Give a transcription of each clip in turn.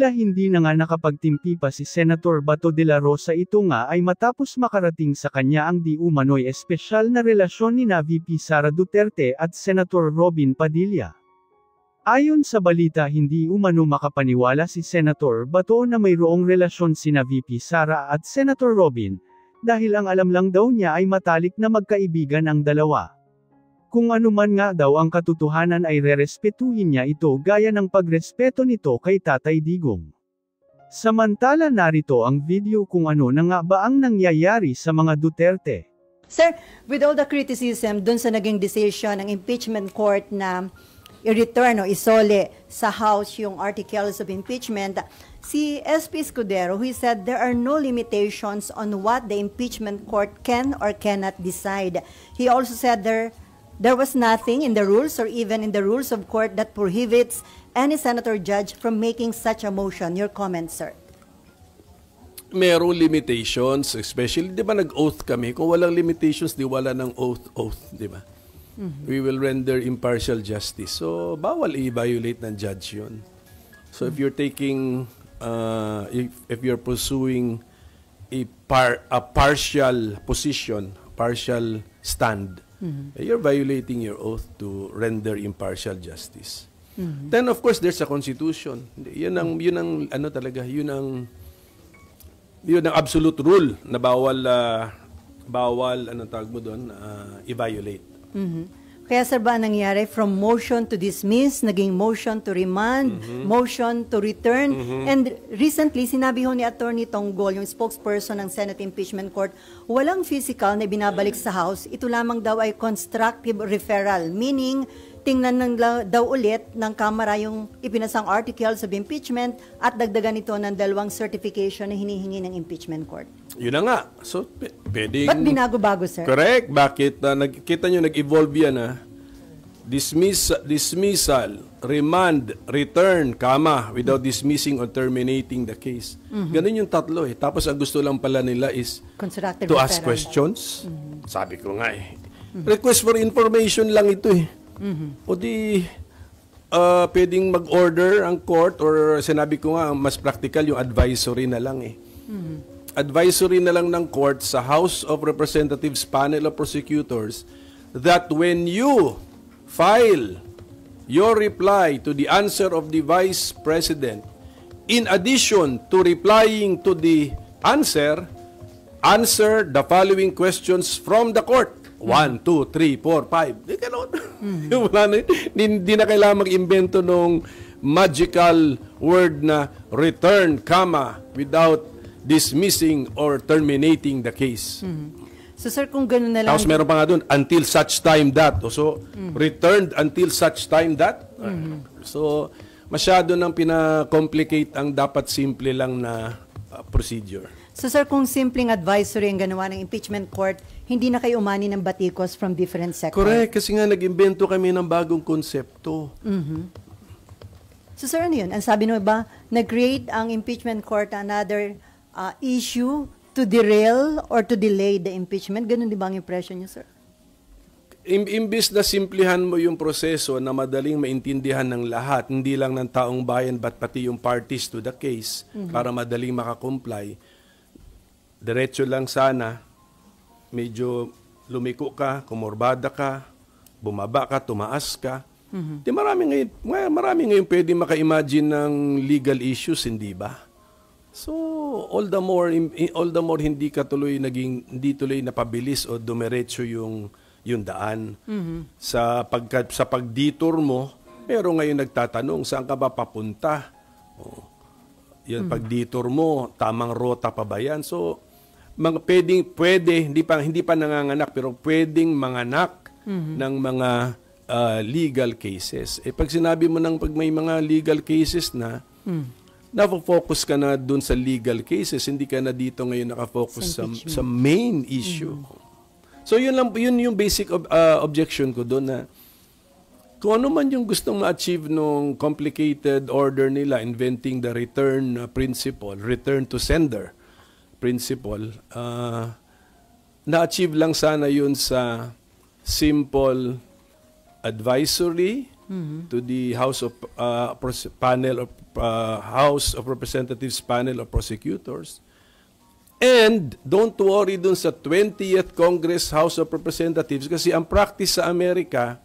Tila hindi na nga nakapagtimpi pa si Senator Bato de la Rosa, ito nga ay matapos makarating sa kanya ang di umano'y espesyal na relasyon nina VP Sara Duterte at Senator Robin Padilla. Ayon sa balita, hindi umano makapaniwala si Senator Bato na mayroong relasyon sina VP Sara at Senator Robin, dahil ang alam lang daw niya ay matalik na magkaibigan ang dalawa. Kung anuman nga daw ang katotohanan ay rerespetuhin niya ito gaya ng pagrespeto nito kay Tatay Digong. Samantala narito ang video kung ano na nga ba ang nangyayari sa mga Duterte. Sir, with all the criticism dun sa naging decision ng impeachment court na i-return o isole sa House yung articles of impeachment, si SP Escudero, who said there are no limitations on what the impeachment court can or cannot decide. He also said there was nothing in the rules or even in the rules of court that prohibits any senator judge from making such a motion. Your comment, sir? Merong limitations, especially, di ba nag-oath kami? Kung walang limitations, di wala ng oath, di ba? We will render impartial justice. So, bawal i-violate ng judge yun. So, if you're taking, if you're pursuing a partial position, partial stand, you're violating your oath to render impartial justice. Then of course there's a constitution. Yun ang ano talaga, yun ang absolute rule na bawal ano tawag mo doon, i-violate. Kaya sir ba nangyari from motion to dismiss, naging motion to remand, motion to return, and recently sinabi ho ni Attorney Tonggol, yung spokesperson ng Senate Impeachment Court, walang physical na binabalik sa House, ito lamang daw ay constructive referral, meaning tingnan daw ulit ng Kamara yung ipinasang articles of impeachment at dagdagan ito ng 2 certification na hinihingi ng impeachment court. Yun na nga. So, pwedeng... Ba't binago-bago, sir? Correct. Bakit? Nakita nyo, nag-evolve yan, dismissal, remand, return, without dismissing or terminating the case. Ganun yung tatlo eh. Tapos ang gusto lang pala nila is to ask questions. Sabi ko nga eh. Request for information lang ito eh. O di, pwedeng mag-order ang court or sinabi ko nga, mas practical yung advisory na lang eh. Advisory na lang ng court sa House of Representatives Panel of Prosecutors that when you file your reply to the answer of the Vice President, in addition to replying to the answer the following questions from the court. 1, 2, 3, 4, 5. Di gano'n. Hindi na kailangan mag-imbento ng magical word na return, without dismissing or terminating the case. So sir, kung gano'n na lang... Tapos meron pa nga doon, until such time that. So, returned until such time that. So, masyado nang pina-complicate ang dapat simple lang na procedure. So sir, kung simpleng advisory ang ganawa ng impeachment court, hindi na kayo umani ng batikos from different sectors? Correct, kasi nga nag-imbento kami ng bagong konsepto. So sir, ano yun? Ang sabi nyo ba, nag-create ang impeachment court another issue to derail or to delay the impeachment? Ganun di ba ang impression nyo, sir? Imbis na simplihan mo yung proseso na madaling maintindihan ng lahat, hindi lang ng taong bayan, but pati yung parties to the case, para madaling makakomply, diretso lang sana, medyo lumiko ka, kumorbada ka, bumaba ka, tumaas ka. Di marami ngayon pwede maka-imagine ng legal issues, hindi ba? So, all the more hindi tuloy napabilis o dumiretso yung daan. Sa pag-detour mo, meron ngayon nagtatanong, saan ka ba papunta? Yan, pag-detour mo, tamang rota pa ba yan? So, hindi pa nanganganak, pero pwedeng manganak ng mga legal cases. Pag sinabi mo pag may mga legal cases na, nafo-focus ka na dun sa legal cases, hindi ka na dito ngayon nakafocus sa main issue. So yun yung basic objection ko doon, na kung ano man yung gustong ma-achieve nung complicated order nila, inventing the return principle, return to sender principle, na-achieve lang sana yun sa simple advisory to the House of Panel of House of Representatives panel of prosecutors. And don't worry dun sa 20th Congress House of Representatives kasi ang practice sa Amerika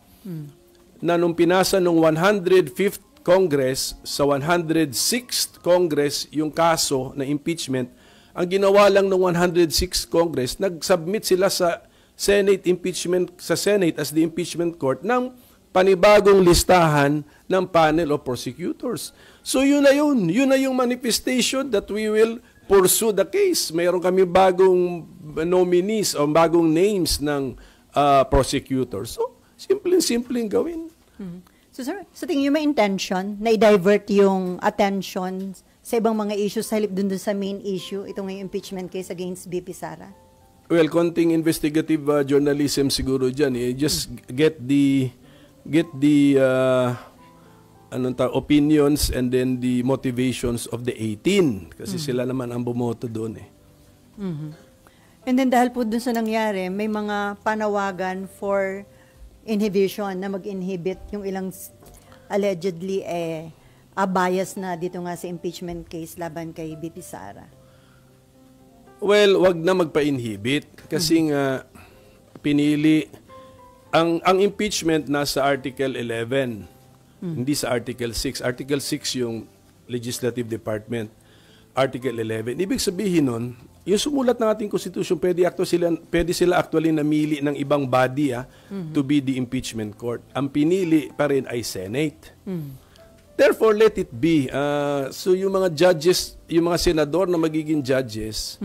na nung pinasa nung 105th Congress sa 106th Congress yung kaso na impeachment, ang ginawa lang ng 106th Congress, nag-submit sila sa Senate impeachment sa Senate as the impeachment court ng panibagong listahan ng panel of prosecutors. So yun na yun. Yun na yung manifestation that we will pursue the case. Mayroon kami bagong nominees o bagong names ng prosecutors. So, simpleng gawin. So sir, sa tingin niyo may intention na i-divert yung attention sa ibang mga issues sa halip dun sa main issue, itong impeachment case against VP Sara? Well, konting investigative journalism siguro dyan. Just get the opinions and then the motivations of the 18 kasi sila naman ang bumoto doon eh. And then dahil po dun sa nangyari, may mga panawagan for inhibition na mag-inhibit yung ilang allegedly bias na dito nga sa impeachment case laban kay VP Sara. Well, wag na magpa-inhibit kasi nga pinili ang impeachment nasa Article 11, hindi sa Article 6. Article 6 yung Legislative Department. Article 11. Ibig sabihin nun, yung sumulat ng ating Constitution, pwede sila actually namili ng ibang body to be the impeachment court. Ang pinili pa rin ay Senate. Therefore, let it be. So yung mga judges, yung mga senador na magiging judges,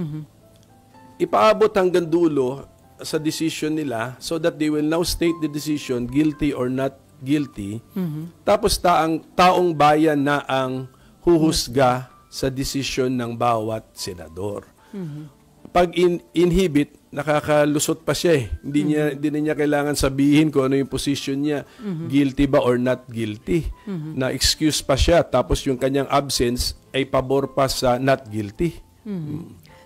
ipaabot hanggang dulo sa decision nila so that they will now state the decision, guilty or not guilty. Tapos taong bayan na ang huhusga sa decision ng bawat senador. Pag inhibit, nakakalusot pa siya eh. Hindi niya kailangan sabihin kung ano yung position niya, guilty ba or not guilty. Na-excuse pa siya, tapos yung kanyang absence ay pabor pa sa not guilty.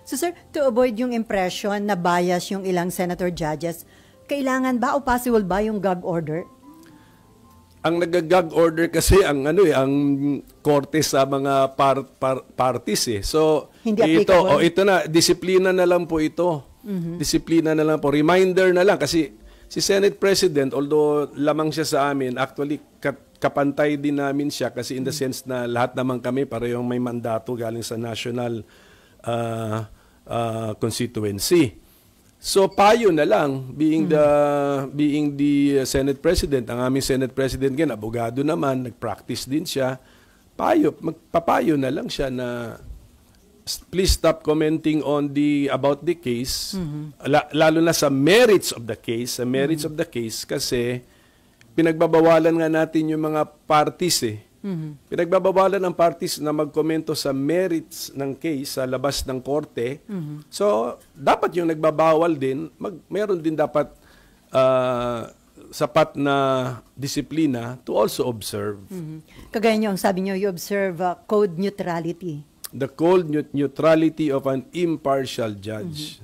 So sir, to avoid yung impression na bias yung ilang senator judges, kailangan ba o possible ba yung gag order? Ang nag-gag order kasi ang korte sa mga parties eh. So hindi ito na disiplina na lang po ito. Disiplina na lang po. Reminder na lang kasi si Senate President, although lamang siya sa amin, actually kapantay din namin siya kasi in the sense na lahat naman kami parehong may mandato galing sa national constituency. So payo na lang being the Senate President, ang aming Senate President din abogado naman, nag-practice din siya. Magpapayo na lang siya na please stop commenting on about the case, lalo na sa merits of the case, kasi pinagbabawalan nga natin yung mga parties eh. Pinagbabawalan ng parties na magkomento sa merits ng case sa labas ng korte. So, dapat yung nagbabawal din, mayroon din dapat sapat na disiplina to also observe. Kagaya nyo, ang sabi nyo, you observe code neutrality. The code neutrality of an impartial judge.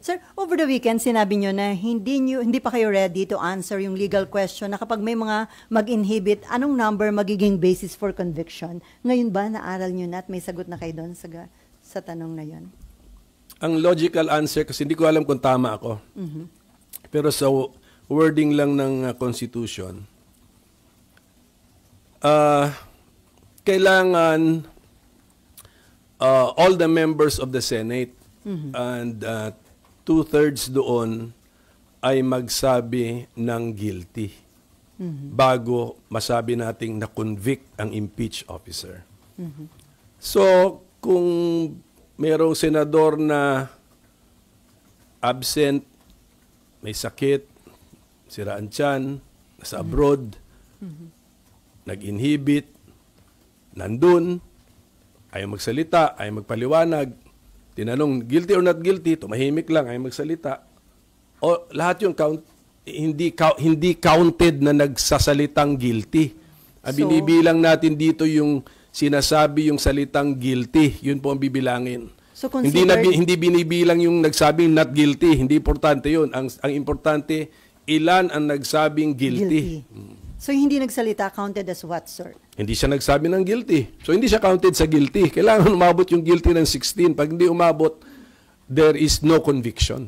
Sir, over the weekend, sinabi nyo na hindi pa kayo ready to answer yung legal question na kapag may mga mag-inhibit, anong number magiging basis for conviction? Ngayon ba, naaral nyo na at may sagot na kayo doon sa tanong na yon? Ang logical answer, kasi hindi ko alam kung tama ako, pero sa wording lang ng Constitution, kailangan all the members of the Senate and 2/3 doon ay magsabi ng guilty bago masabi nating na-convict ang impeached officer. So, kung mayroong senador na absent, may sakit, siraan tiyan, nasa abroad, nag-inhibit, nandun, ayaw magsalita, ayaw magpaliwanag, tinanong, guilty or not guilty, tumahimik lang, ay magsalita. O lahat yung hindi counted na nagsasalitang guilty. Binibilang natin dito yung sinasabi yung salitang guilty. Yun po ang bibilangin. So hindi binibilang yung nagsabing not guilty. Hindi importante yun. Ang importante, ilan ang nagsabing guilty. So hindi nagsalita counted as what, sir? Hindi siya nagsabi ng guilty. So, hindi siya counted sa guilty. Kailangan umabot yung guilty ng 16. Pag hindi umabot, there is no conviction.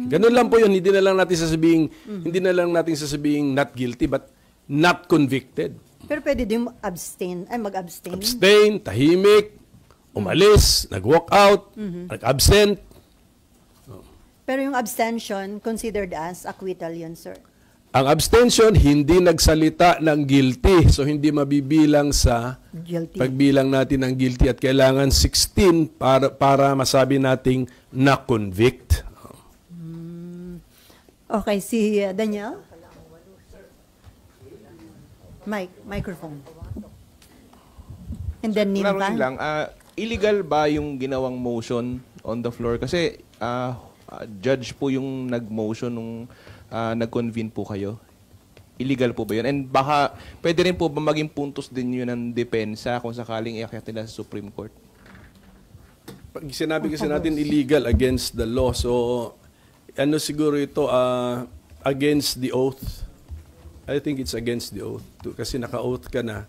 Ganun lang po yun. Hindi na lang natin sasabing not guilty, but not convicted. Pero pwede din mag-abstain. Abstain, tahimik, umalis, nag-walk out, nag-absent. Pero yung abstention, considered as acquittal yun, sir? Ang abstention, hindi nagsalita ng guilty. So, hindi mabibilang sa Guilty. pagbilang natin ng guilty. At kailangan 16 para masabi nating na-convict. Okay, si Daniel? Microphone. And then Klaruhin Nimpan? lang, illegal ba yung ginawang motion on the floor? Kasi judge po yung nag-motion nung nag-convene po kayo. Illegal po ba yun? And baka pwede rin po ba maging puntos din yun ng depensa kung sakaling iakyat nila sa Supreme Court? Pag sinabi kasi natin illegal against the law, so ano siguro ito, against the oath. I think it's against the oath. Kasi naka-oath ka na,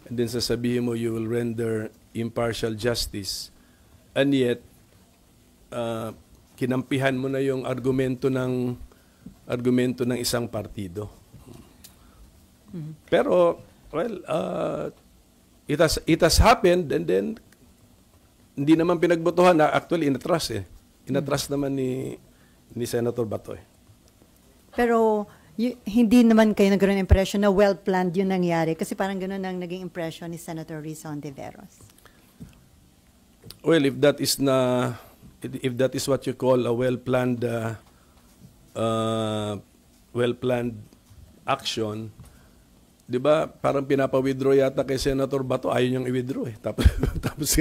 and then sasabihin mo you will render impartial justice. And yet, kinampihan mo na yung argumento ng isang partido. Pero, well, it has happened, and then, hindi naman pinagbotohan. Actually, inatras eh. Inatras naman ni Senator Bato eh. Pero hindi naman kayo nagkaroon ng impression na well-planned yung nangyari kasi parang gano'n ang naging impression ni Senator Risa Hontiveros. Well, if that is what you call a well-planned action, 'di ba? Parang pinapa-withdraw yata kay Senator Bato, ayaw niyang i-withdraw eh. Tapos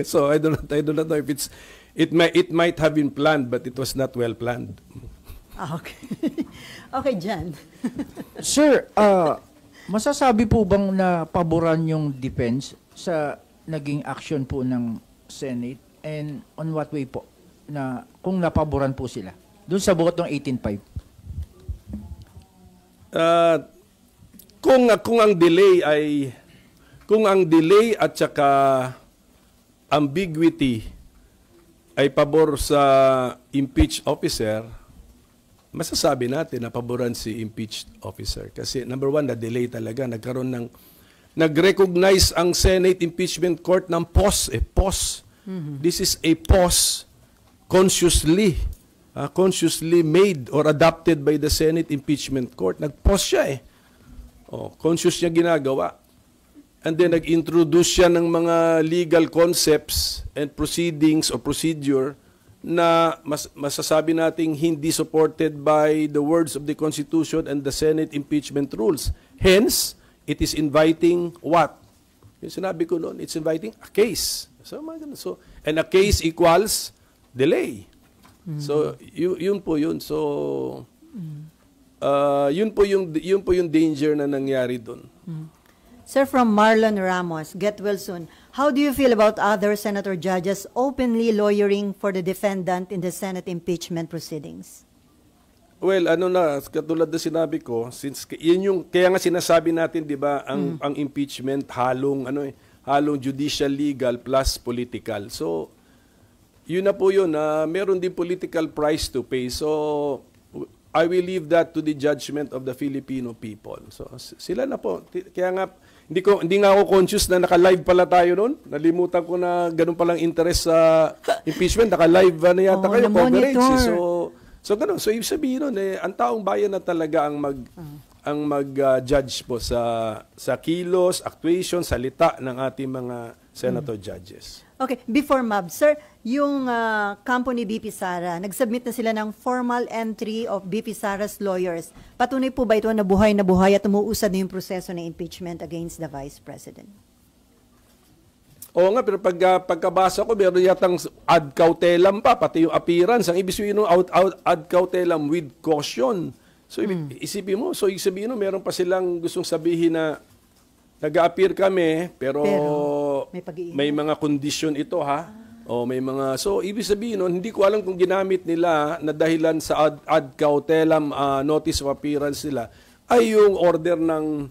so I don't know if it might have been planned, but it was not well planned. Okay. Okay, Jan. Sir, masasabi po bang na paboran yung defense sa naging action po ng Senate, and on what way po na kung napaboran po sila doon sa buot ng 18.5? Kung ang delay at saka ambiguity ay pabor sa impeached officer, masasabi natin na paboran si impeached officer. Kasi number one, na-delay talaga. Nag-recognize ang Senate Impeachment Court ng pause. This is a pause consciously made or adopted by the Senate Impeachment Court. Nag-pause siya eh. Conscious niya ginagawa. And then nag-introduce siya ng mga legal concepts and proceedings or procedure na masasabi nating hindi supported by the words of the Constitution and the Senate impeachment rules. Hence, it is inviting what? Yung sinabi ko noon, it's inviting a case. And a case equals delay. So, yun po yun. So, yun po yung danger na nangyari doon. Sir, from Marlon Ramos, get well soon. How do you feel about other senator judges openly lawyering for the defendant in the Senate impeachment proceedings? Well, katulad na sinabi ko, since kaya nga sinasabi natin, 'di ba, ang impeachment halong judicial legal plus political. So, yun na po yun, meron din political price to pay. So, I will leave that to the judgment of the Filipino people. So, sila na po. Kaya nga hindi nga ako conscious na naka-live pala tayo noon. Nalimutan ko na ganun palang interest sa impeachment. Naka-live na yata kayo, coverage. So ganun. So ibig sabihin nun, ang taong bayan na talaga ang mag-judge po sa kilos, actuation, salita ng ating mga senator judges. Okay, before Mab, sir, yung kampo ni BP Sara, nag-submit na sila ng formal entry of BP Sara's lawyers. Patunay po ba ito na buhay at umuusad na yung proseso ng impeachment against the Vice President? Oo nga, pero pagkabasa ko, meron yatang ad cautelam pa, pati yung appearance. Ang ibig sabihin ad cautelam with caution. So, isipin mo, so ibig sabihin mo, meron pa silang gustong sabihin na nag-a-appear kami, pero may mga condition ito ha. So ibig sabihin nun, hindi ko alam kung ginamit nila na dahilan sa ad cautelam notice of appearance nila ay yung order ng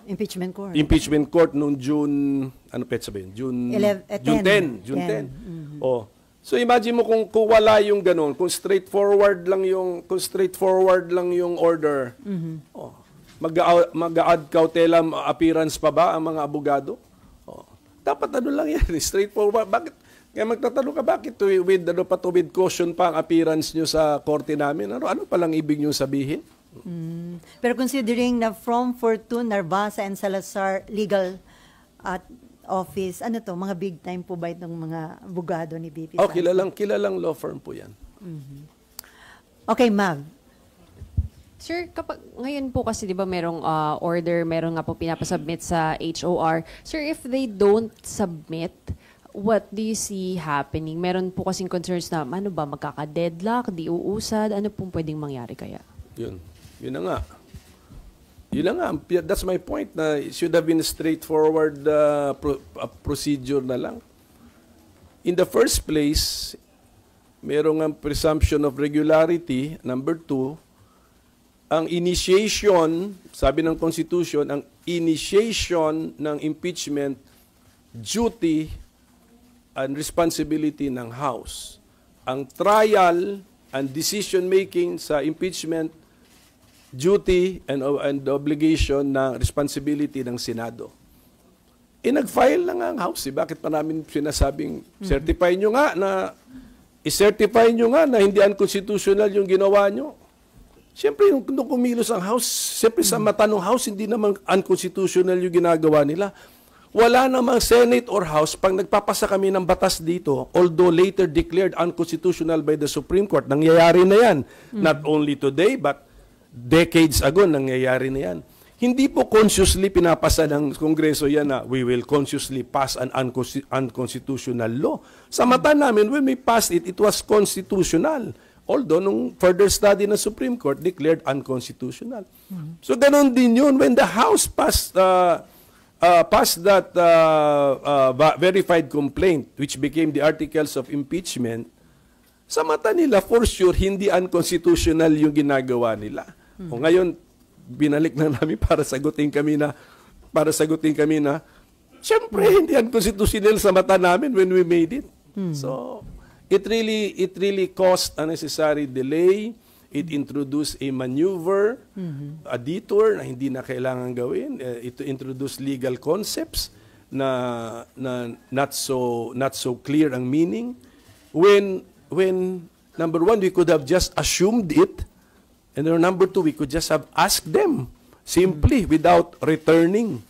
Impeachment court. impeachment court noong June, ano petsa ba yun? June 10. June 10. Oh. So imagine mo kung wala yung ganun, kung straightforward lang yung order. Oh. Mag-a-add cautela appearance pa ba ang mga abogado? Oh. Dapat ano lang yan, straightforward. Bakit? Kaya magtatanong ka, bakit with caution pa ang appearance nyo sa korte namin? Ano palang ibig nyo sabihin? Pero considering na from Fortune, Narvasa, and Salazar legal office, ano to, mga big time po ba itong mga abogado ni BP Oh, Sara? kilalang law firm po yan. Okay, Mav. Sir, kapag ngayon po kasi 'di ba merong order, meron nga po pinapasubmit sa HOR. Sir, if they don't submit, what do you see happening? Meron po kasing concerns na ano ba, magkaka-deadlock, di uusad, ano pong pwedeng mangyari kaya? Yun na nga. That's my point na it should have been a straightforward procedure na lang. In the first place, merong ang presumption of regularity. Number 2, ang initiation, sabi ng Constitution, ang initiation ng impeachment duty and responsibility ng House. Ang trial and decision-making sa impeachment duty and obligation na responsibility ng Senado. Nag-file na nga ang House. Bakit pa namin sinasabing certify nyo nga na i-certify nyo nga na hindi unconstitutional yung ginawa nyo? Siyempre, nung kumilos ang House, siyempre sa mata ng House, hindi naman unconstitutional yung ginagawa nila. Wala namang Senate or House pag nagpapasa kami ng batas dito, although later declared unconstitutional by the Supreme Court. Nangyayari na yan. Not only today, but decades ago, nangyayari na yan. Hindi po consciously pinapasa ng Kongreso yan na we will consciously pass an unconstitutional law. Sa mata namin, when we passed it, it was constitutional. Although, nung further study ng Supreme Court, declared unconstitutional. So, ganun din yun. When the House passed that verified complaint, which became the articles of impeachment, sa mata nila, for sure, hindi unconstitutional yung ginagawa nila. O ngayon, binalik na namin para sagutin kami na, siyempre, hindi unconstitutional sa mata namin when we made it. So, it really caused unnecessary delay. It introduced a maneuver, a detour na hindi na kailangan gawin. It introduced legal concepts na not so clear ang meaning. When number 1, we could have just assumed it, and then number 2, we could just have asked them simply without returning.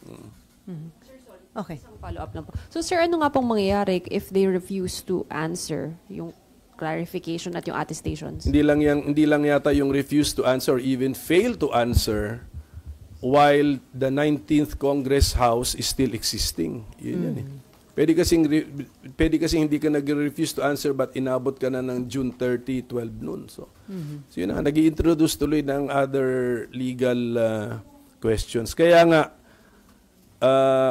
Okay. Isang follow-up lang po. So sir, ano nga pong mangyayari if they refuse to answer yung clarification at yung attestations? Hindi lang yata yung refuse to answer or even fail to answer while the 19th Congress House is still existing. Yun yan eh. Pwede kasing hindi ka nag-refuse to answer but inabot ka na ng June 30, 12 noon. So yun na, nag-i-introduce tuloy ng other legal questions. Kaya nga,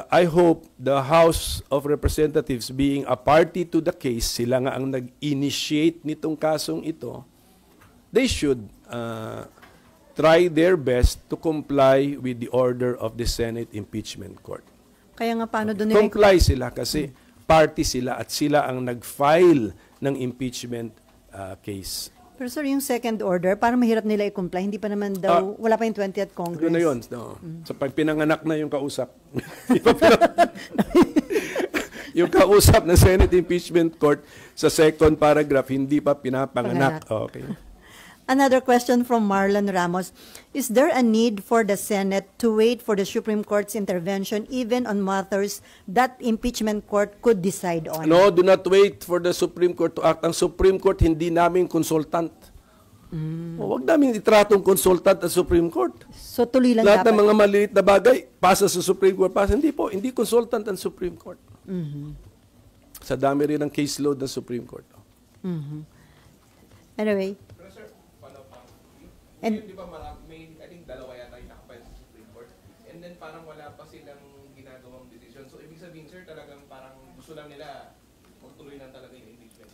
I hope the House of Representatives being a party to the case, sila nga ang nag-initiate nitong kasong ito, they should try their best to comply with the order of the Senate Impeachment Court. Kaya nga paano doon nila Comply sila kasi party sila at sila ang nag-file ng impeachment case. Pero sir, yung second order, parang mahirap nila i-comply. Hindi pa naman daw, wala pa yung 20th Congress. Ano na yun? No. So pag pinanganak na yung kausap, yung kausap ng Senate Impeachment Court sa second paragraph, hindi pa pinapanganak. Okay. Another question from Marlon Ramos. Is there a need for the Senate to wait for the Supreme Court's intervention even on matters that impeachment court could decide on? No, do not wait for the Supreme Court to act. Ang Supreme Court hindi namin consultant. Huwag namin itratong consultant ang Supreme Court. So tuloy lang Lahat dapat. ng mga maliit na bagay, pasa sa Supreme Court. Pasa. Hindi po, hindi consultant ang Supreme Court. Sa dami rin ng caseload ng Supreme Court. Anyway. And Di ba may, I think dalawa yata yung nakapile sa Supreme Court. And then parang wala pa silang ginagawang decision. So ibig sabihin sir, talagang parang gusto lang nila magtuloy lang talaga yung impeachment.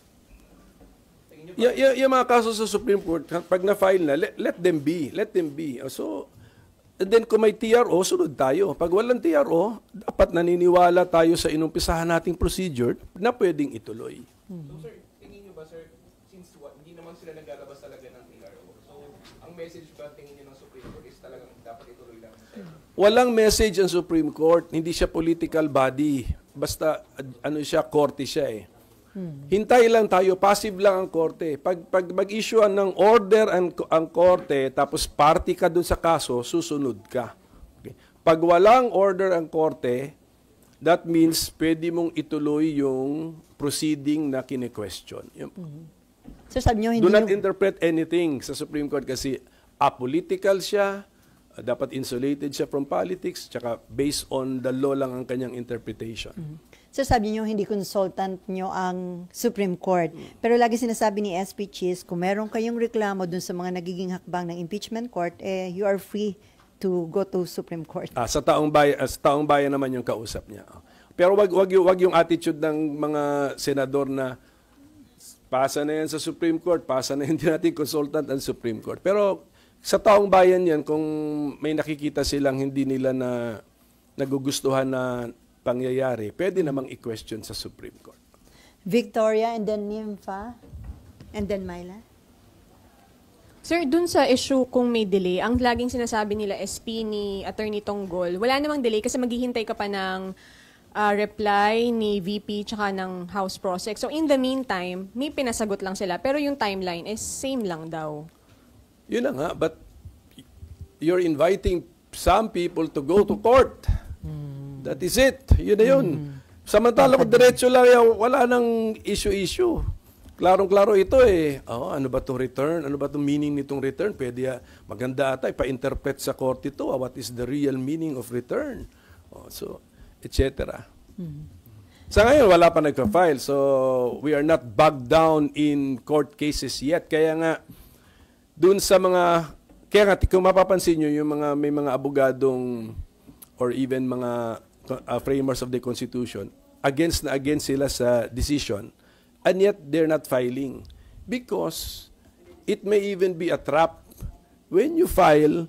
Yung mga kaso sa Supreme Court, pag na-file na, let them be. Let them be. So, And then kung may TRO, sunod tayo. Pag walang TRO, dapat naniniwala tayo sa inumpisahan nating procedure na pwedeng ituloy. So sir, tingin nyo ba sir, since hindi naman sila naglalabas talaga ng TRO, so ang message ba tingin nyo ng Supreme Court is talagang dapat ituloy lang? Walang message ang Supreme Court. Hindi siya political body. Basta, siya, korte siya eh. Hintay lang tayo, passive lang ang korte. Pag mag-issue ng order ang korte, tapos party ka dun sa kaso, susunod ka. Okay. Pag walang order ang korte, that means pwede mong ituloy yung proceeding na kine-question. So sabi nyo, hindi Do not nyo- interpret anything sa Supreme Court kasi apolitical siya, dapat insulated siya from politics, tsaka based on the law lang ang kanyang interpretation. So sabi niyo hindi consultant niyo ang Supreme Court. Pero lagi sinasabi ni SP Cheese, kung meron kayong reklamo dun sa mga nagiging hakbang ng impeachment court, you are free to go to Supreme Court. Sa taong bayan naman yung kausap niya. Pero wag yung attitude ng mga senador na pasa na yan sa Supreme Court, pasa na hindi natin consultant ang Supreme Court. Pero sa taong bayan yan, kung may nakikita silang hindi nila na nagugustuhan na pangyayari, pwede namang i-question sa Supreme Court. Victoria and then Nympha and then Myla. Sir, dun sa issue kung may delay, ang laging sinasabi nila SP ni Attorney Tonggol, wala namang delay kasi maghihintay ka pa ng reply ni VP tsaka ng House Prosec. So in the meantime, may pinasagot lang sila pero yung timeline is same lang daw. Yun na nga, but you're inviting some people to go to court. That is it. Yun na yun. Samantala kung diretso lang yan, wala nang issue-issue. Klarong-klaro ito eh. Ano ba itong return? Ano ba itong meaning nitong return? Pwede maganda ata, ipa-interpret sa court ito. What is the real meaning of return? So, etc. Sa ngayon, wala pa nagka-file. So, we are not bogged down in court cases yet. Kaya nga, dun sa mga, kaya nga, kung mapapansin nyo, yung may mga abogadong or even mga framers of the Constitution, against sila sa decision, and yet they're not filing. Because it may even be a trap. When you file,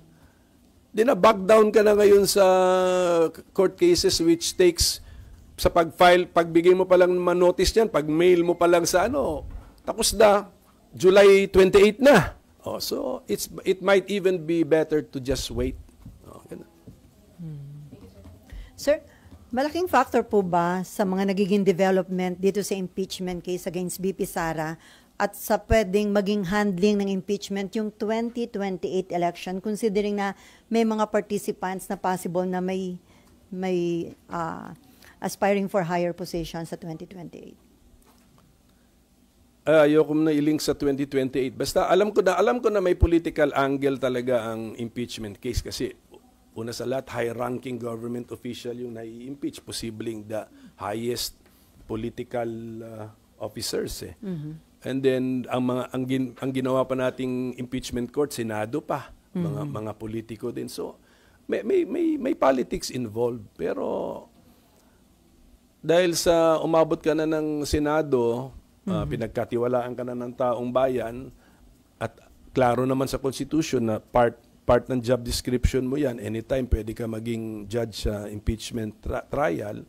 back down ka na ngayon sa court cases which takes, sa pag-file, pagbigay mo pa lang ma-notice yan, pag-mail mo pa lang sa tapos na, July 28 na. So it might even be better to just wait. Sir, malaking factor po ba sa mga nagiging development dito sa impeachment case against BP Sara at sa pwedeng maging handling ng impeachment yung 2028 election, considering na may mga participants na possible na may aspiring for higher position sa 2028? Ayoko na i-link sa 2028. Basta alam ko na may political angle talaga ang impeachment case kasi una sa lahat, high-ranking government official yung nai-impeach, posibleng the highest political officers eh. And then ang ginawa pa nating impeachment court, Senado pa, mga politiko din. So may politics involved, pero dahil sa umabot ka na ng Senado, pinagkatiwalaan ka na ng taong bayan at klaro naman sa Constitution na part ng job description mo yan, anytime pwede ka maging judge sa impeachment trial,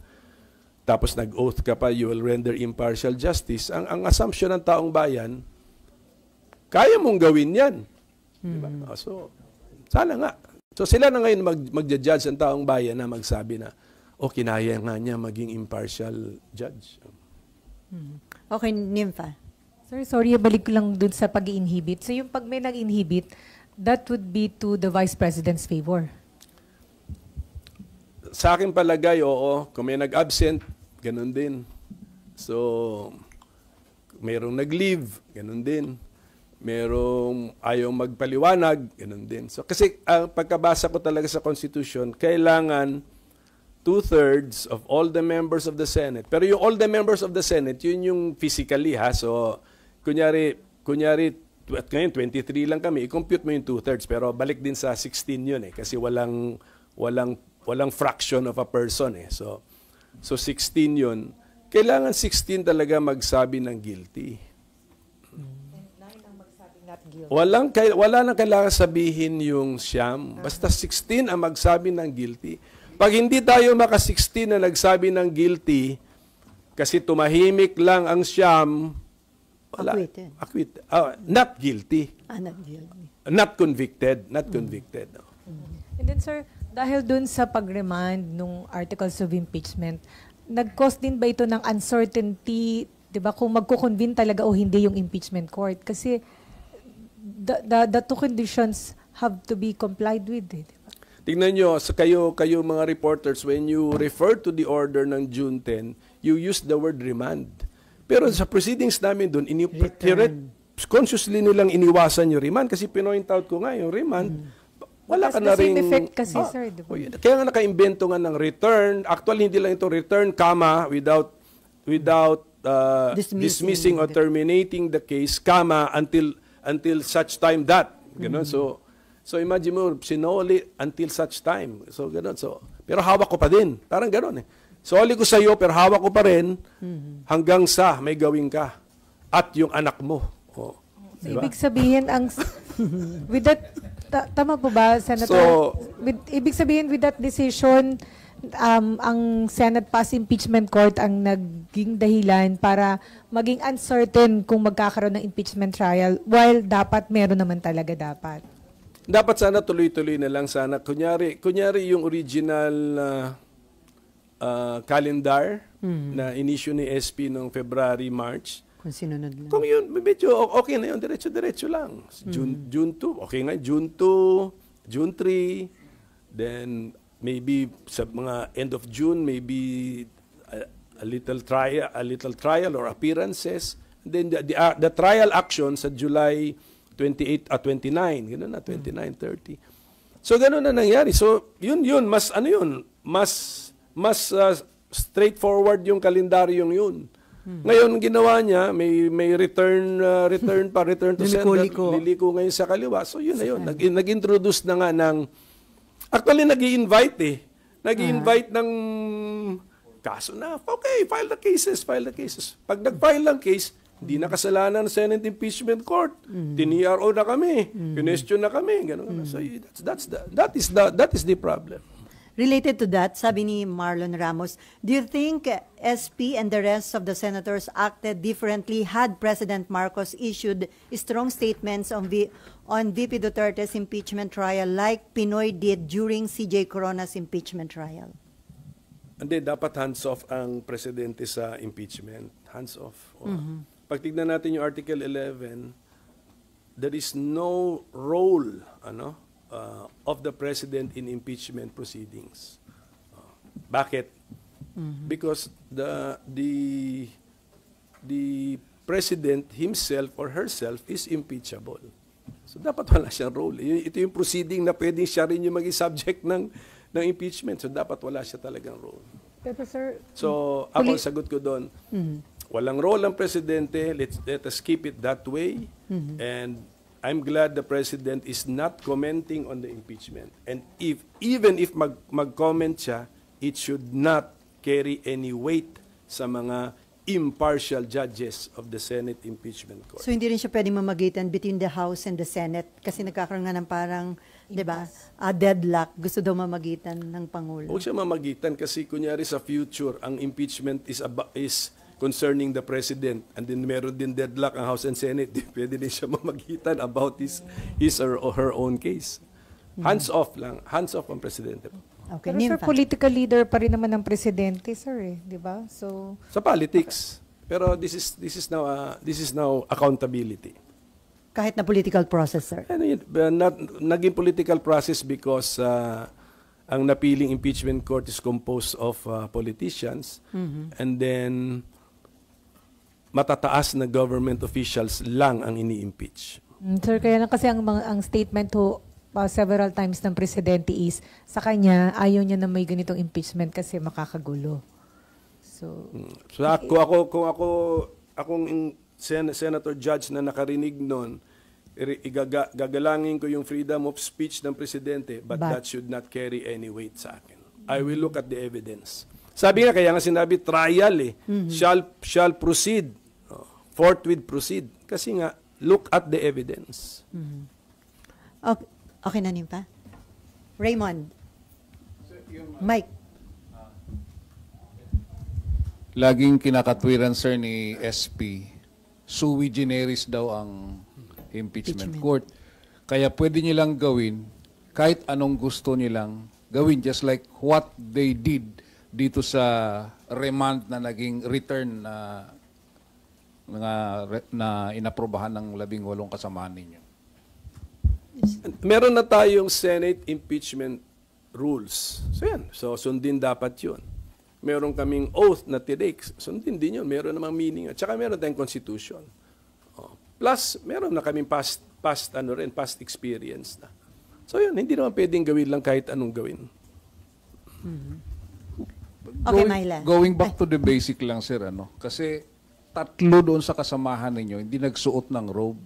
tapos nag-oath ka pa, you will render impartial justice, ang assumption ng taong bayan, kaya mong gawin yan. Diba? So, sana nga. So, sila na ngayon magja-judge ang taong bayan na magsabi na, kinaya nga niya maging impartial judge. Okay, Nympha. Sir, sorry, balik ko lang dun sa pag-inhibit. So yung pag may nag-inhibit, that would be to the Vice President's favor? Sa akin palagay, oo. Kung may nag-absent, ganun din. So, mayroong nag-leave, ganun din. Merong ayaw magpaliwanag, ganun din. So, kasi ang pagkabasa ko talaga sa Constitution, kailangan 2/3 of all the members of the Senate. Pero yung all the members of the Senate, yun yung physically ha. So, kunyari, at ngayon 23 lang kami, i-compute mo yung 2/3. Pero balik din sa 16 yun eh. Kasi walang fraction of a person eh. So 16 yun. Kailangan 16 talaga magsabi ng guilty. And 9 ang magsabing not guilty. Wala nang kailangan sabihin yung siyam. Basta 16 ang magsabi ng guilty. Pag hindi tayo maka-16 na nagsabi ng guilty, kasi tumahimik lang ang siyam, wala. Acquitted. Not guilty. Not guilty. Not convicted. Not convicted. And then sir, dahil dun sa pag-remand nung articles of impeachment, nag-cause din ba ito ng uncertainty, 'di ba, kung magko-convene talaga o hindi yung impeachment court? Kasi the two conditions have to be complied with, eh, di ba? Tingnan nyo, kayo mga reporters, when you refer to the order ng June 10, you use the word remand. Pero sa proceedings namin doon, consciously nilang iniwasan yung remand kasi pinoint out ko nga yung remand. Wala ka na rin... The same effect kasi, sir, di ba? Kaya nga nakaimbento nga ng return. Actually, hindi lang ito return, comma, without dismissing or terminating the case, comma, until such time that. Ganun. So imagine mo, sinoli until such time. So ganun. So, pero hawak ko pa din. Parang ganun eh. Soli ko sa iyo, pero hawak ko pa rin hanggang sa may gawin ka. At yung anak mo. Oh, So, diba? ibig sabihin, with that, tama po ba, Senator? Ibig sabihin, with that decision, ang Senate Pass Impeachment Court ang naging dahilan para maging uncertain kung magkakaroon ng impeachment trial, while dapat meron naman talaga dapat. Dapat sana tuloy-tuloy na lang sana. Kunyari yung original calendar na inisyu ni SP noong February, March. Kung sinunod lang. Kung yun, medyo okay na yun, diretso-diretso lang. June 2, okay nga, June 2, June 3, then maybe sa mga end of June, maybe a little trial or appearances. And then the trial action sa July 28 at 29, gano'n na, 29, 30. So gano'n na nangyari. So yun, mas straightforward yung kalendaryong yun. Ngayon ginawa niya, may return to sender, liliko ngayon sa kaliwa. So yun na yun, nag-introduce na nga ng, actually nag-i-invite nag-i-invite ng kaso na, okay, file the cases. Pag nag-file ng case, hindi na kasalanan ng Senate Impeachment Court. Tiniyaro na kami, question na kami, ganun. So that is the problem. Related to that, sabi ni Marlon Ramos, do you think SP and the rest of the senators acted differently had President Marcos issued strong statements on VP Duterte's impeachment trial like Pinoy did during CJ Corona's impeachment trial? Hindi, dapat hands-off ang presidente sa impeachment. Hands-off. Pag tignan natin yung Article 11, there is no role, of the president in impeachment proceedings. Bakit? Because the president himself or herself is impeachable. So dapat wala siyang role. Ito yung proceeding na pwedeng siya rin yung maging subject ng impeachment. So dapat wala siya talagang role. Pero sir, so ako sagot ko doon, walang role ang presidente. Let us keep it that way. And I'm glad the president is not commenting on the impeachment. And even if mag-comment siya, it should not carry any weight sa mga impartial judges of the Senate Impeachment Court. So hindi rin siya pwedeng mamagitan between the House and the Senate kasi nagkakaroon nga ng parang, di ba, deadlock. Gusto daw mamagitan ng Pangulo. Huwag siya mamagitan kasi kunyari sa future, ang impeachment is concerning the president, and then meron din deadlock ang House and Senate, pwede din siya mamagitan about his or her own case. Hands off lang. Hands off ang presidente. Okay, pero sir, political leader pa rin naman ng presidente, sir, di ba? So sa politics. Pero this is now accountability. Kahit na political process, sir. Naging political process because ang napiling impeachment court is composed of politicians, and then matataas na government officials lang ang ini-impeach. Sir, kaya lang kasi ang statement ho several times ng presidente is sa kanya ayaw niya na may ganitong impeachment kasi makakagulo. So kung akong senator judge na nakarinig noon, gagalangin ko yung freedom of speech ng presidente, but that should not carry any weight sa akin. I will look at the evidence. Sabi nga, kaya nga sinabi trial shall proceed, forthwith proceed. Kasi nga look at the evidence. Okay, okay na pa. Raymond. Mike. Laging kinakatwiran, sir, ni SP, sui generis daw ang impeachment court. Kaya pwede nilang gawin kahit anong gusto nilang gawin, just like what they did dito sa remand na naging return na inaprobahan ng 18 kasamahan ninyo. Meron na tayong Senate impeachment rules. So yan. So sundin dapat yun. Meron kaming oath na tinake. Sundin din yun. Meron namang meaning. At saka meron tayong constitution. Plus, meron na kaming past experience na. So yun, hindi naman pwedeng gawin lang kahit anong gawin. Okay, Myla. Going back to the basic lang, sir, kasi tatlo doon sa kasamahan ninyo, hindi nagsuot ng robe.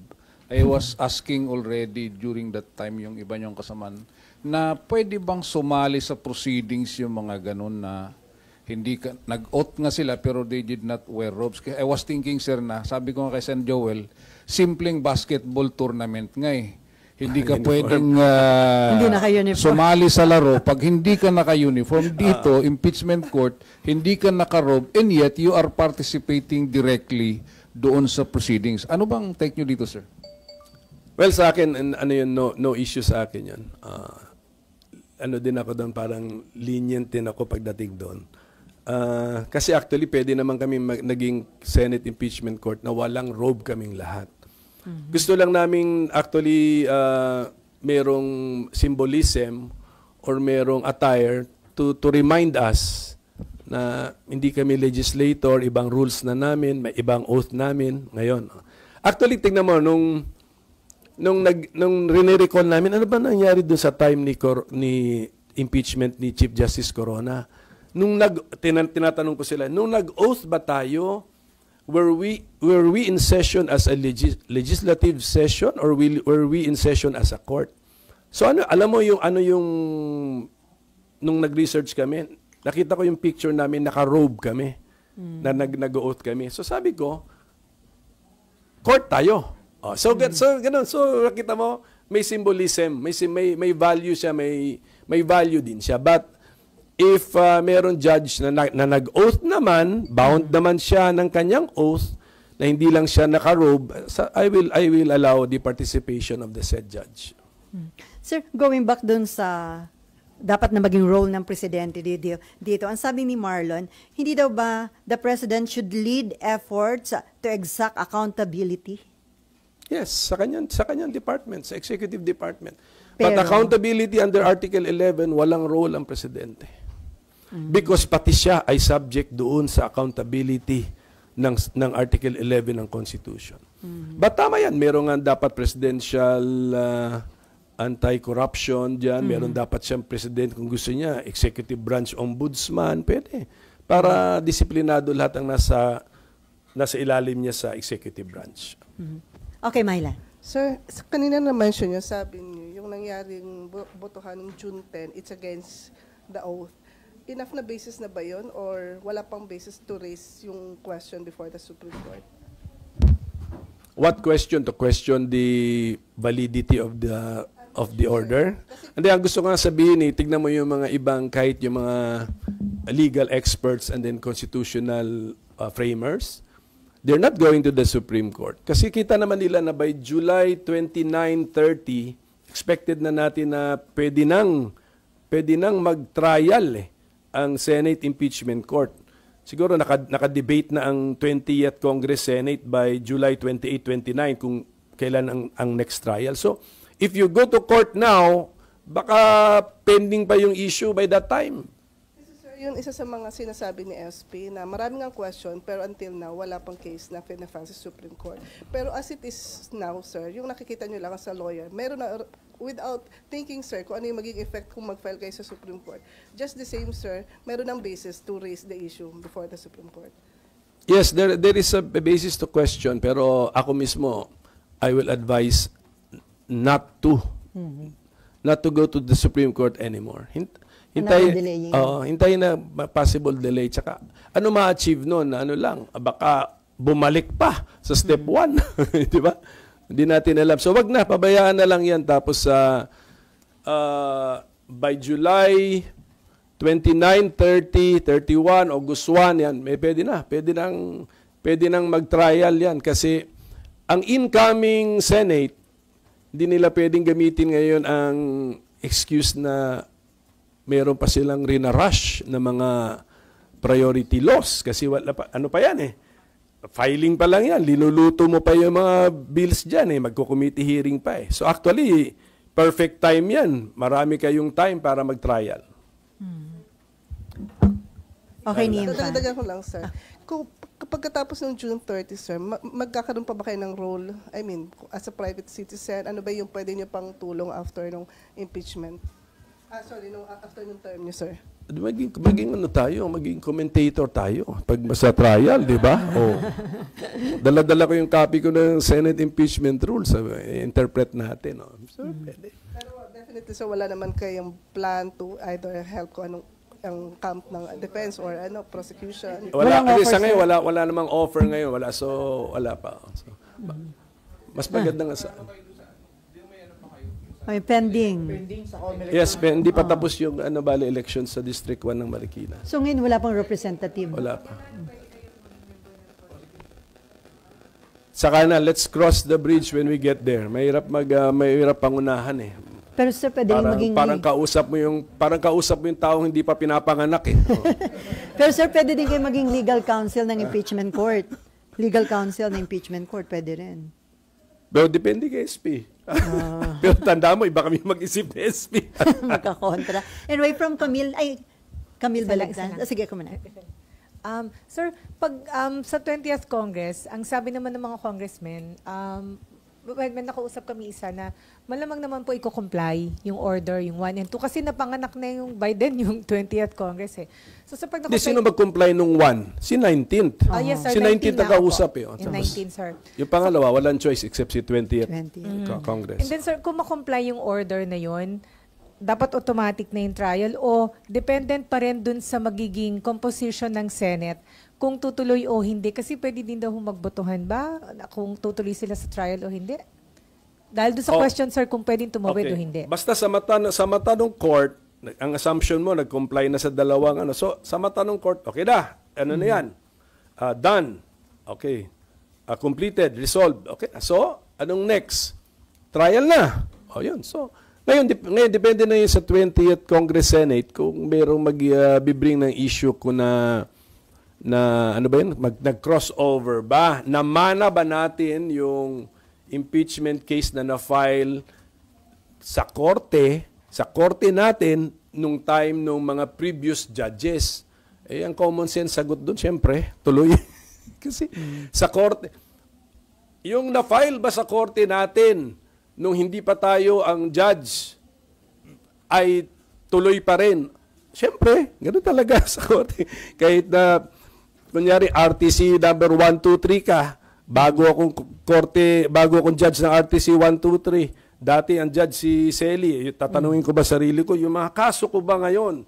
I was asking already during that time yung iba niyong kasamaan na pwede bang sumali sa proceedings yung mga ganun na hindi nag-oath nga sila pero they did not wear robes. I was thinking, sir, na sabi ko nga kay Sen. Joel, simpleng basketball tournament nga eh. Hindi ka pwedeng sumali sa laro pag hindi ka naka-uniform. Dito, impeachment court, hindi ka naka-robe and yet you are participating directly doon sa proceedings. Ano bang take nyo dito, sir? Well, sa akin, no issue sa akin yan. Din ako doon, parang lenient din ako pagdating doon. Kasi actually, pwede naman kami naging Senate impeachment court na walang robe kaming lahat. Gusto lang namin actually merong symbolism or merong attire to remind us na hindi kami legislator, ibang rules na namin, may ibang oath namin ngayon. Actually, tingnan mo, nung rinirecall namin, ano ba nangyari doon sa time ni impeachment ni Chief Justice Corona? Tinatanong ko sila, nung nag-oath ba tayo, were we in session as a legislative session or were we in session as a court? So alam mo nung nag-research kami, nakita ko yung picture namin, naka-robe kami, na nag-oath kami. So sabi ko, court tayo. So ganun. So nakita mo, may symbolism, may value siya, may value din siya. But if meron judge na nag-oath naman, bound naman siya ng kanyang oath, na hindi lang siya naka-robe, I will allow the participation of the said judge. Sir, going back dun sa dapat na maging role ng presidente dito, ang sabi ni Marlon, hindi daw ba the president should lead efforts to exact accountability? Yes, sa kanyang department, sa executive department. But accountability under Article 11, walang role ang presidente. Because pati siya ay subject doon sa accountability ng Article 11 ng Constitution. But tama yan, meron nga dapat presidential anti-corruption dyan, meron dapat siyang president kung gusto niya, executive branch ombudsman, pwede. Para disiplinado lahat ang nasa ilalim niya sa executive branch. Okay, Myla. Sir, kanina na-mention niyo, sabi niyo, yung nangyaring botohan ng June 10, it's against the oath. Enough na basis na ba yun or wala pang basis to raise yung question before the Supreme Court? What question? To question the validity of the order? Hindi, ang gusto ko nga sabihin, tignan mo yung mga ibang, kahit yung mga legal experts and then constitutional framers, they're not going to the Supreme Court. Kasi kita naman nila na by July 29, 30, expected na natin na pwede nang mag-trial ang Senate Impeachment Court. Siguro naka-debate na ang 20th Congress Senate by July 28, 29 kung kailan ang next trial. So, if you go to court now, baka pending pa yung issue by that time. Yun isa sa mga sinasabi ni SP na maraming ang question pero until now wala pang case na pinafile sa Supreme Court. Pero as it is now, sir, yung nakikita nyo lang sa lawyer, meron na, without thinking, sir, kung ano yung magiging effect kung mag-file kayo sa Supreme Court. Just the same, sir, meron ng basis to raise the issue before the Supreme Court. Yes, there is a basis to question, pero ako mismo, I will advise not to go to the Supreme Court anymore. Hintayin na possible delay. Tsaka, ano ma-achieve nun? Ano lang, baka bumalik pa sa step 1. Di ba? Hindi natin alam. So wag na, pabayaan na lang yan. Tapos by July 29, 30, 31, August 1, yan, may pwede na. Pwede nang mag-trial yan. Kasi ang incoming Senate, hindi nila pwedeng gamitin ngayon ang excuse na meron pa silang rinarush na mga priority laws. Kasi wala pa, ano pa yan filing pa lang yan. Linuluto mo pa yung mga bills dyan Magko-committee hearing pa So actually, perfect time yan. Marami kayong time para mag-trial. Okay, Nimpa. Dagdagan ko lang, sir. Kung pagkatapos ng June 30, sir, magkakaroon pa ba kayo ng role? I mean, as a private citizen, ano ba yung pwede nyo pang tulong after ng impeachment? After ng term nyo, sir. Maging ano tayo, maging commentator tayo pag sa trial, di ba? Dala-dala ko yung copy ko ng Senate impeachment rules, interpret natin. So, pwede. Pero definitely, sir, wala naman kayong plan to either help ko anong ang camp ng defense or prosecution. Sa ngayon, wala namang offer ngayon. Wala pa. So, mas maganda nga sa... May pending. Yes, hindi pa tapos yung election sa District 1 ng Marikina. So ngayon wala pang representative. Wala pa. Saka na, let's cross the bridge when we get there. Mahirap pangunahan Pero sir, pwede rin maging... Parang kausap mo yung taong hindi pa pinapanganak Pero sir, pwede din kayo maging legal counsel ng impeachment court. Legal counsel ng impeachment court, pwede rin. Pero depende kay SP. Pero tanda mo, iba kami mag-isip ni SP. Magkakontra. Anyway, from Camille Balagtan. Sige, ako muna. Sir, pag sa 20th Congress, ang sabi naman ng mga congressmen, may nakausap kami isa na malamang naman po i-comply yung order, yung 1 and 2. Kasi napanganak na yung Biden yung 20th Congress So sa pag sino mag-comply nung 1? Si 19th. Yes, sir. Si 19th nakausap Yung 19, sir. Yung pangalawa, walang choice except si 20th Congress. And then, sir, kung ma-comply yung order na yun, dapat automatic na yung trial o dependent pa rin dun sa magiging composition ng Senate kung tutuloy o hindi. Kasi pwede din daw magbotohan ba kung tutuloy sila sa trial o hindi? Dahil doon sa question, sir, kung pwedeng tumawid o hindi. Basta sa mata ng court, ang assumption mo, nag-comply na sa dalawang So, sa mata ng court, okay na. Ano na yan? Done. Okay. Completed. Resolved. Okay. So, anong next? Trial na. Yun. So, ngayon depende na yun sa 20th Congress Senate kung mayroong mag-bring ng issue ko na ano ba yun? Nag-crossover ba? Namana ba natin yung impeachment case na na-file sa korte natin nung time nung mga previous judges. Ang common sense sagot doon, syempre, tuloy. Kasi sa korte, yung na-file ba sa korte natin nung hindi pa tayo ang judge ay tuloy pa rin. Syempre, ganoon talaga sa korte. Kahit na, kunyari, RTC number 1, 2, 3 ka, bago akong judge ng RTC 1, 2, 3, dati ang judge si Selly, tatanungin ko ba sarili ko, yung mga kaso ko ba ngayon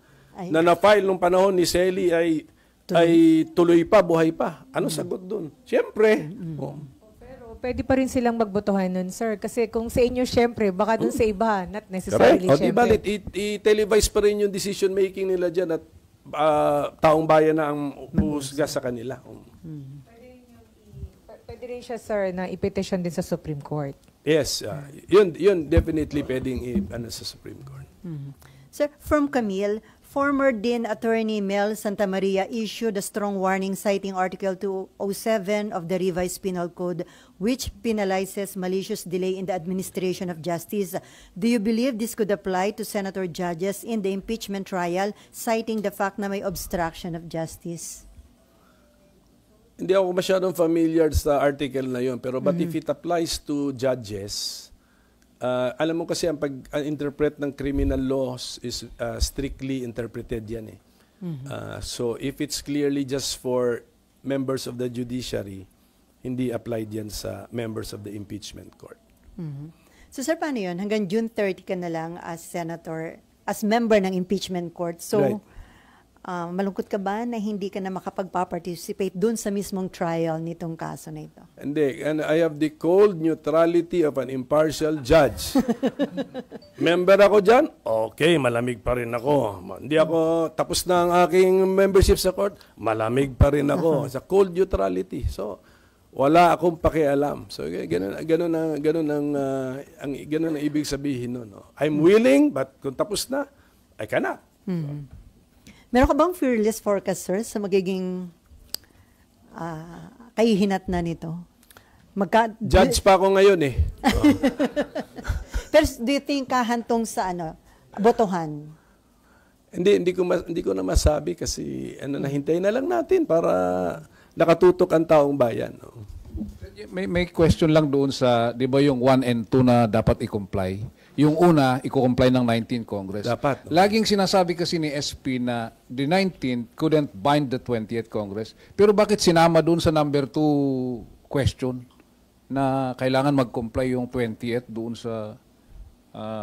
na na-file nung panahon ni Selly ay tuloy pa, buhay pa? Ano sagot dun? Siyempre. Pero pwede pa rin silang magbotohan nun, sir. Kasi kung sa inyo, siyempre, baka dun sa iba, not necessarily, siyempre. I-televise pa rin yung decision making nila dyan at taong bayan na ang uhusga sa kanila. Pwede rin siya, sir, na i-petition din sa Supreme Court. Yes, yun definitely pwedeng sa Supreme Court. Sir, from Camille, former Dean Attorney Mel Santamaria issued a strong warning citing Article 207 of the Revised Penal Code, which penalizes malicious delay in the administration of justice. Do you believe this could apply to senator judges in the impeachment trial, citing the fact na may obstruction of justice? Hindi ako masyadong familiar sa article na yun, pero but if it applies to judges, alam mo kasi ang pag-interpret ng criminal laws is strictly interpreted yan So if it's clearly just for members of the judiciary, hindi applied yan sa members of the impeachment court. So sir, paano yun? Hanggang June 30 ka na lang as senator, as member ng impeachment court. So, Right. malungkot ka ba na hindi ka na makapag-participate dun sa mismong trial nitong kaso na ito? Hindi. And I have the cold neutrality of an impartial judge. Member ako dyan? Okay, malamig pa rin ako. Hindi ako tapos na ang aking membership sa court, malamig pa rin ako. Sa cold neutrality. So, wala akong pakialam. So, ganun ang ibig sabihin nun. No? I'm willing, but kung tapos na, I cannot. Meron ka bang fearless forecast, sir, sa magiging kahihinat na nito? Judge pa ako ngayon eh. Pero do you think kahantong sa botohan? Hindi ko na masabi kasi hintayin na lang natin para nakatutok ang taong bayan. No? May question lang doon sa, di ba yung 1 and 2 na dapat i-comply? Yung una, i-comply ng 19th Congress. Dapat. Laging sinasabi kasi ni SP na the 19th couldn't bind the 20th Congress. Pero bakit sinama doon sa number 2 question na kailangan mag-comply yung 20th doon sa...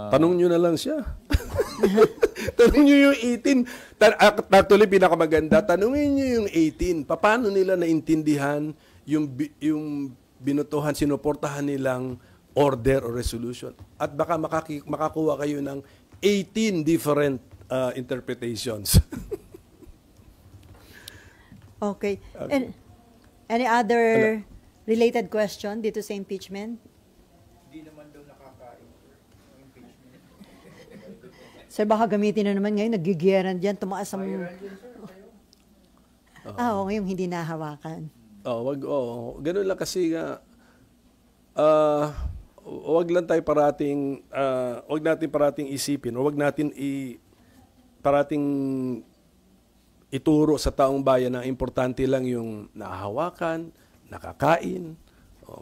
Tanong nyo na lang siya. Tanong nyo yung 18. Actually, pinakamaganda, tanungin nyo yung 18. Paano nila naintindihan yung binutuhan, sinuportahan nilang order or resolution. At baka makakuha kayo ng 18 different interpretations. Okay. And any other related question dito sa impeachment? Hindi naman daw nakakain impeachment. Sir, baka gamitin na naman ngayon, nagigiyaran dyan, tumaas ang... Oo, ngayon hindi nahawakan. Ganun lang kasi wag lang tayo wag natin parating isipin o wag natin parating ituro sa taong bayan na importante lang yung nahahawakan, nakakain.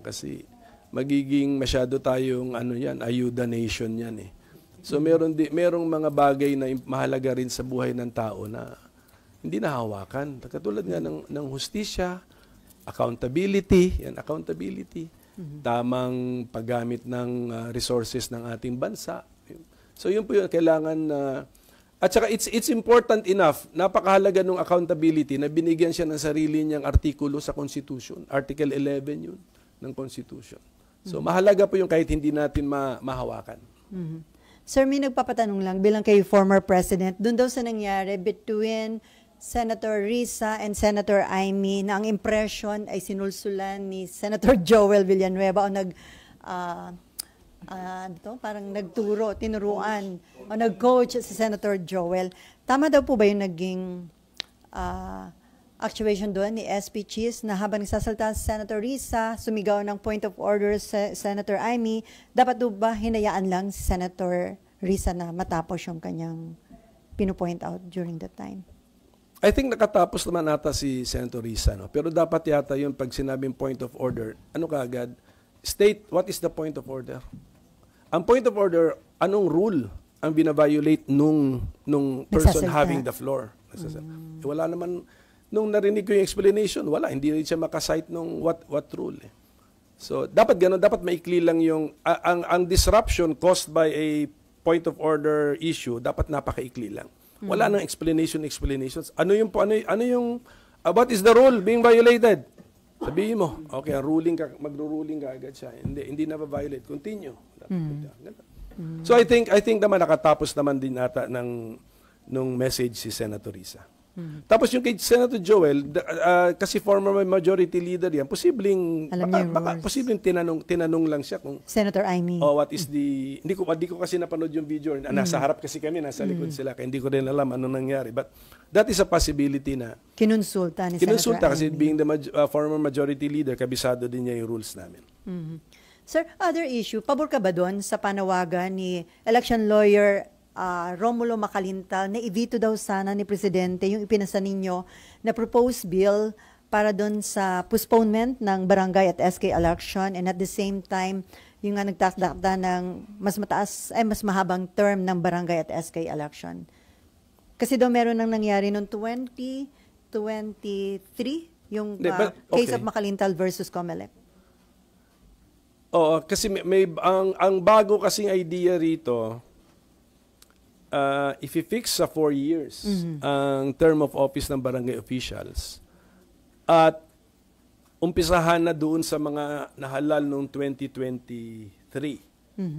Kasi magiging masyado tayong ayuda nation yan eh. So merong mga bagay na mahalaga rin sa buhay ng tao na hindi nahahawakan. Katulad nga ng hustisya, accountability, tamang paggamit ng resources ng ating bansa. So yun po yung kailangan at saka it's important enough, napakahalaga ng accountability na binigyan siya ng sarili niyang artikulo sa Constitution. Article 11 yun ng Constitution. So mahalaga po yung kahit hindi natin mahawakan. Sir, may nagpapatanong lang bilang kay former president, doon daw sa nangyari between Senator Risa and Senator Amy na ang impression ay sinulsulan ni Senator Joel Villanueva o parang nagturo, tinuruan o nag-coach si Senator Joel. Tama daw po ba yung naging actuation doon ni SP Cheese na habang nagsasalita si Senator Risa, sumigaw ng point of order sa Senator Amy, dapat daw ba hinayaan lang si Senator Risa na matapos yung kanyang pinupoint out during that time? I think nakatapos naman ata si Senator Risa, no? Pero dapat yata yung pag sinabing point of order, kaagad? State what is the point of order. Ang point of order, anong rule ang binaviolate nung person having the floor? Wala naman, nung narinig ko yung explanation, hindi rin siya makasite nung what rule. Eh. So, dapat ganun, dapat maikli lang yung, ang disruption caused by a point of order issue, dapat napakaikli lang. Wala nang explanations. Ano yung what is the rule being violated? Sabihin mo, okay, magro-ruling ka agad siya. Hindi na violate. Continue. So I think naman nakatapos naman din ata nung message si Senator Risa. Tapos yung kay Senator Joel, kasi former majority leader yan, posibleng tinanong lang siya kung Senator Amy. what is the hindi ko kasi napanood yung video. Nasa harap kasi kami, nasa likod sila, kaya hindi ko rin alam ano nangyari. But that is a possibility na kinonsulta ni Senator Amy. Kasi being the former majority leader, kabisado din niya yung rules namin. Sir, other issue, pabor ka ba doon sa panawagan ni election lawyer Romulo Macalintal na i-veto daw sana ni Presidente yung ipinasa ninyo na proposed bill para doon sa postponement ng barangay at SK election, and at the same time yung nga nagtakda ng mas mahabang term ng barangay at SK election. Kasi daw meron nang nangyari noong 2023 yung case of Macalintal versus Comelec. Oo, kasi ang bago kasing idea rito, if i-fix sa 4 years ang term of office ng barangay officials at umpisahan na doon sa mga nahalal noong 2023.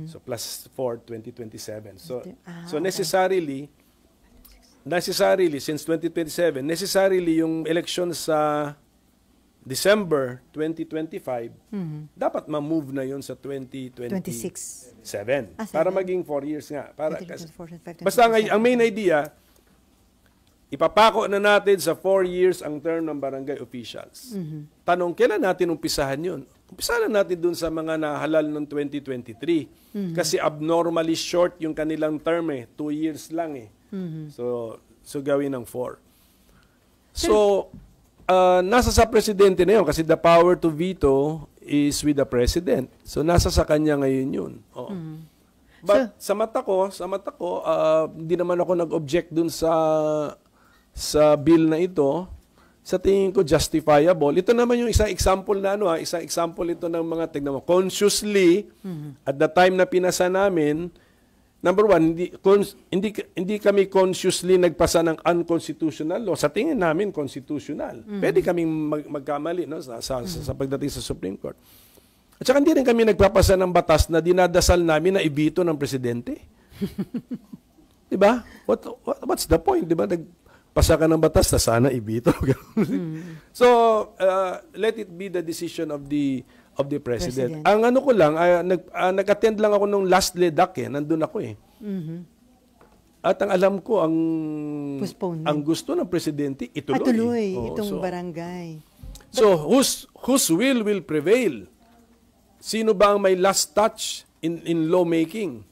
So plus 4, 2027. So necessarily since 2027, necessarily yung election sa December 2025, dapat ma-move na yun sa 2027. Para maging 4 years nga. Basta ang main idea, ipapako na natin sa 4 years ang term ng barangay officials. Tanong, kailan natin umpisahan yun? Umpisahan natin dun sa mga nahalal ng 2023. Kasi abnormally short yung kanilang term 2 years lang So gawin ng 4. So, nasa sa presidente na yun kasi the power to veto is with the president. So, nasa sa kanya ngayon yun. But sa mata ko, hindi naman ako nag-object dun sa bill na ito. Sa tingin ko justifiable. Ito naman yung isang example na isang example ito ng mga tignan mo. Consciously, at the time na pinasa namin, number one, hindi kami consciously nagpasa ng unconstitutional law. Sa tingin namin, constitutional. Pwede kaming magkamali sa pagdating sa Supreme Court. At saka hindi rin kami nagpapasa ng batas na dinadasal namin na ibito ng presidente. Diba? What's the point? Diba? Pasa ka ng batas na sana ibito. So, let it be the decision of the president. Ang ano ko lang, nag-attend lang ako nung last LEDAC nandun ako At ang alam ko, ang gusto ng presidente, ituloy. Itong barangay. So, whose will prevail? Sino ba ang may last touch in lawmaking?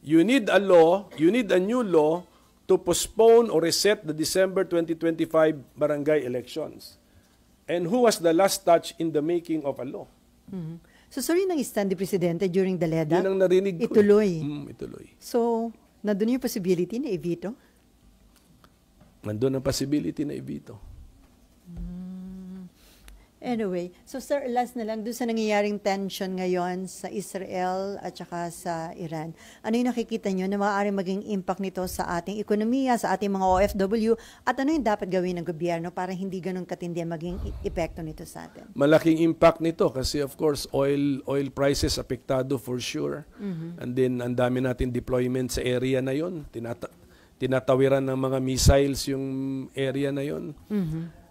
You need a law, you need a new law to postpone or reset the December 2025 barangay elections. And who was the last touch in the making of a law? So sorry nang stand ni Presidente during the LEDAC? Yun ang narinig ko. Ituloy. Ituloy. So, nandun yung possibility na i-veto? Nandun ang possibility na i-veto. Anyway, so sir, last na lang, doon sa nangyayaring tension ngayon sa Israel at saka sa Iran, ano yung nakikita nyo na maaaring maging impact nito sa ating ekonomiya, sa ating mga OFW, at ano yung dapat gawin ng gobyerno para hindi ganun katindi maging epekto nito sa atin? Malaking impact nito kasi of course oil prices apektado for sure. And then ang dami natin deployment sa area na yon. Tinatawiran ng mga missiles yung area na yon.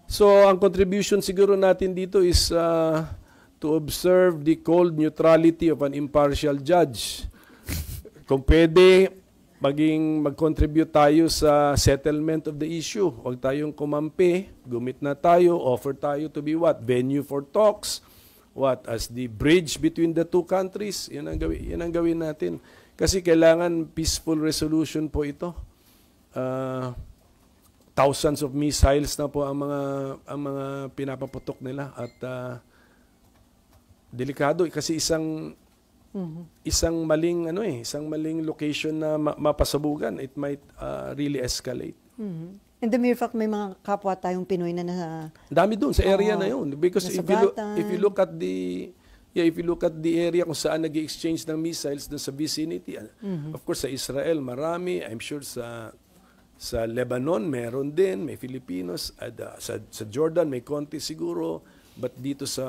So, ang contribution siguro natin dito is to observe the cold neutrality of an impartial judge. Kung pwede, mag-contribute tayo sa settlement of the issue. Huwag tayong kumampi, gumit na tayo, offer tayo to be what? Venue for talks, as the bridge between the two countries. Yan ang gawin natin. Kasi kailangan peaceful resolution po ito. Thousands of missiles na po ang mga pinapaputok nila at delikado kasi isang maling location na mapasabugan, it might really escalate. And the mere fact may mga kapwa tayong Pinoy na dami doon sa area na yun because if you look at the area kung saan nag-exchange ng missiles doon sa vicinity, of course sa Israel marami, I'm sure sa Lebanon, meron din, may Filipinos, at sa Jordan, may konti siguro, but dito sa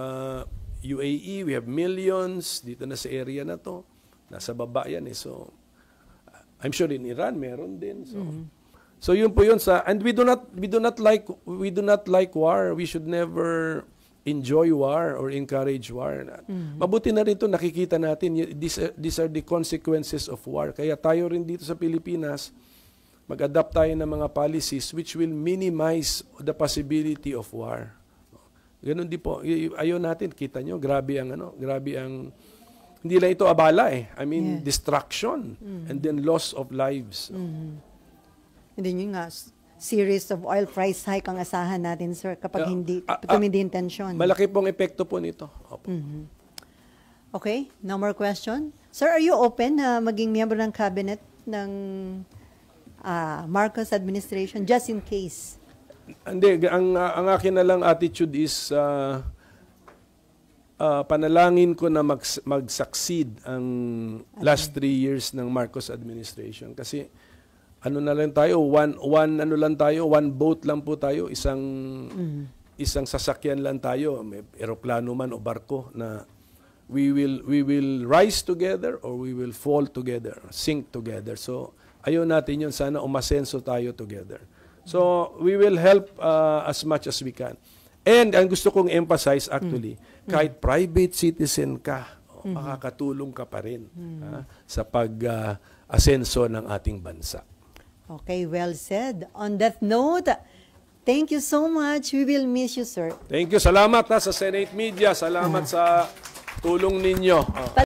UAE, we have millions, dito na sa area na to, nasa baba yan so, I'm sure in Iran, meron din, so yun po yun and we do not like war, we should never enjoy war or encourage war. Mabuti na rin ito, nakikita natin, these are the consequences of war, kaya tayo rin dito sa Pilipinas, mag-adapt tayo ng mga policies which will minimize the possibility of war. Ganun din po. Ayaw natin, kita nyo, grabe ang, hindi lang ito abala I mean, destruction and then loss of lives. And then yung series of oil price hike ang asahan natin, sir, kapag tumindi yung tension. Malaki pong epekto po nito. Okay, no more question. Sir, are you open na maging miyembro ng cabinet ng Marcos administration, just in case? Hindi, ang akin na lang attitude is panalangin ko na mag-succeed ang last 3 years ng Marcos administration. Kasi ano na lang tayo, one boat lang po tayo, isang sasakyan lang tayo, may eroplano man o barko na we will rise together or we will fall together, sink together. So ayaw natin yun, sana umasenso tayo together. So we will help as much as we can. And ang gusto kong emphasize actually, kahit private citizen ka, makakatulong ka pa rin sa pag-asenso ng ating bansa. Okay, well said. On that note, thank you so much. We will miss you, sir. Thank you. Salamat sa Senate Media. Salamat sa tulong ninyo.